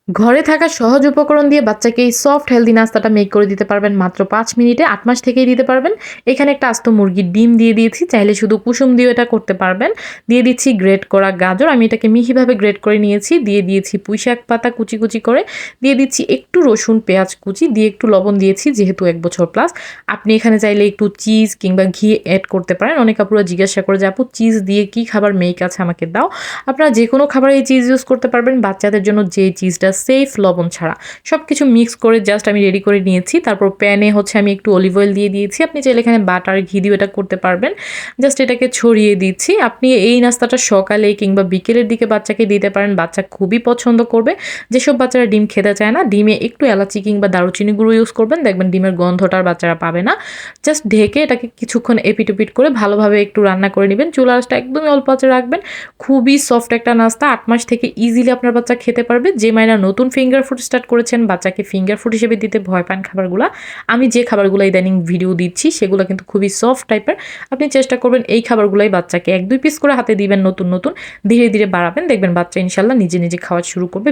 ঘরে থাকা সহজ উপকরণ দিয়ে বাচ্চাকে এই সফট হেলদি নাস্তাটা মেক করে দিতে পারবেন মাত্র ৫ মিনিটে। ৮ মাস থেকেই দিতে পারবেন। এখানে একটা আস্ত মুরগির ডিম দিয়ে দিয়েছি। চাইলে শুধু কুসুম দিয়েও এটা করতে পারবেন। দিয়ে দিচ্ছি গ্রেট করা গাজর। আমি এটাকে মিহিভাবে গ্রেট করে নিয়েছি। দিয়ে দিয়েছি পুঁইশাক পাতা কুচি, কুচি করে। দিয়ে দিচ্ছি একটু রসুন, পেঁয়াজ কুচি দিয়ে একটু লবণ দিয়েছি যেহেতু ১ বছর প্লাস। আপনি এখানে চাইলে একটু চিজ কিংবা ঘি এড করতে পারেন। অনেক আপুরা জিজ্ঞাসা করে যে, "আপু চিজ দিয়ে কি খাবার মেক আছে আমাকে দাও।" আপনারা যেকোনো খাবারে এই চিজ ইউজ করতে পারবেন। বাচ্চাদের জন্য যে চিজটা সেফ লবণ ছাড়া। সবকিছু মিক্স করে জাস্ট আমি রেডি করে নিয়েছি। তারপর প্যানে হচ্ছে আমি একটু অলিভ অয়েল দিয়ে দিয়েছি। আপনি চাইলে এখানে বাটার, ঘি দিয়েও এটা করতে পারবেন। জাস্ট এটাকে ছড়িয়ে দিচ্ছি। আপনি এই নাস্তাটা সকালে কিংবা বিকেলের দিকে বাচ্চাকে দিতে পারেন। বাচ্চা খুবই পছন্দ করবে। যেসব বাচ্চারা ডিম খেতে চায় না, ডিমে একটু এলাচি কিংবা দারুচিনি গুঁড়ো ইউজ করবেন। দেখবেন ডিমের গন্ধটা আর বাচ্চারা পাবে না। জাস্ট ঢেকে এটাকে কিছুক্ষণ এপিট-ওপিট করে ভালোভাবে একটু রান্না করে নিবেন। চুলার আঁচটা একদমই অল্প আঁচে রাখবেন। খুবই সফট একটা নাস্তা। ৮ মাস থেকে ইজিলি আপনার বাচ্চা খেতে পারবে। যে মায়েরা নতুন ফিঙ্গার ফুড স্টার্ট করেছেন, বাচ্চাকে ফিঙ্গার ফুড হিসেবে দিতে ভয় পান খাবারগুলা। আমি যে খাবারগুলা ইদানিং ভিডিও দিচ্ছি সেগুলো কিন্তু খুবই সফট টাইপের। আপনি চেষ্টা করবেন এই খাবারগুলাই বাচ্চাকে ১-২ পিস করে হাতে দিবেন নতুন, নতুন। ধীরে, ধীরে বাড়াবেন। দেখবেন বাচ্চা ইনশাআল্লাহ নিজে, নিজে খাওয়া শুরু করবে।